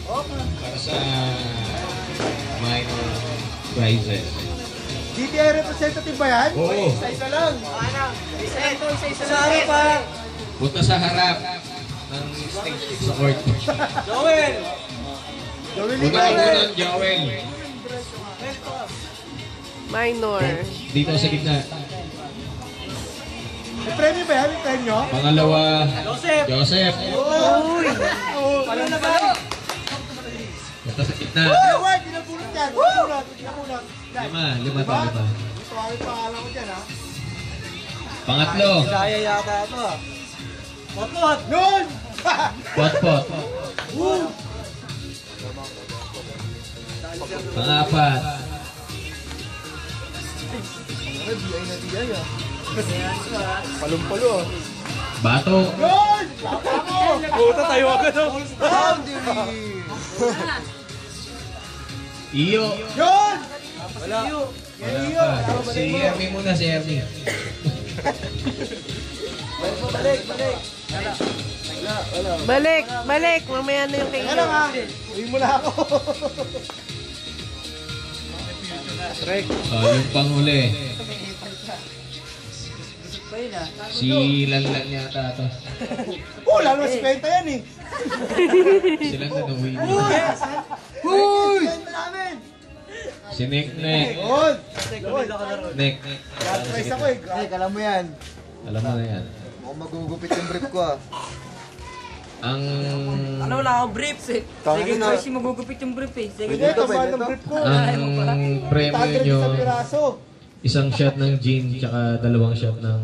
Para sa minor prizes. DTI representative ba yan? Oo. Isa lang. Isa sa harap pa. Punta sa harap ng stage sa court. Joel! Joel Punta ka muna ng Joel. Minor. Dito sa gitna. May premyo ba yan? May premyo? Pangalawa, Joseph! Joseph. Uy! Palo na palo! Punta sa gitna. Wait, pinabulot yan. Pinabulot. Lima to, lima. Gusto kami pangalan ko dyan, ha? Pangatlo, Kaya yata ito ah. Pot-pot! Yun! Pot-pot. Pangapat, Palumpalo, ah. Bato. Yun! Lapa mo! Puta tayo agad oh! Iyo. Yun! Wala! Wala pa. Si Ernie muna, si Ernie. Balik! Mamaya na yung kay Kaya lang, ha? Uwi mo na ako. Yung panghuli. Si Lanlan yata ito. Lalo si Penta yan, eh. Si Lanlan uwi. Uy! Penta namin! Si Nick. Yun! Nick. Price ako, eh. Alam mo yan. Alam mo na yan. Mukhang magugupit yung brief ko, ah. Ang... Ano wala akong briefs eh. Sige, kasi magugupit yung brief eh. Sige, Hindi, kamahal ng brief ko. Ang premyo nyo, Isang piraso. isang shot ng gin, tsaka dalawang shot ng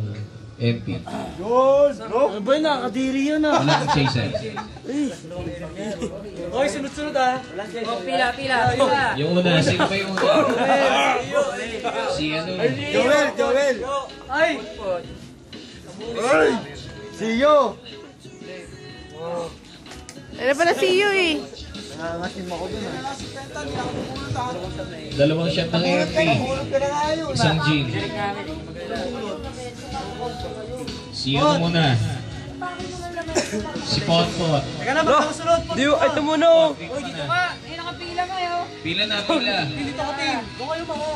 MP. Yun! Bro! Ano ba yun? Nakakadiri yun ah. Walang chaser. Okay, sunod-sunod ah. Oh, pila. Yung una, sino ba yung una? Si ano? Joel! Ay! Ay! See you! Ano pala si you eh? Nangangasim ako dun, ah. Dalawang shot ng MP. Hulog ka na nga yun, Isang gin. Si ano muna? Si Potpot. Teka na, magkasunod po. Diyo, ito muna oh. Pila na, pila. Dito ka team. Doon kayo mga.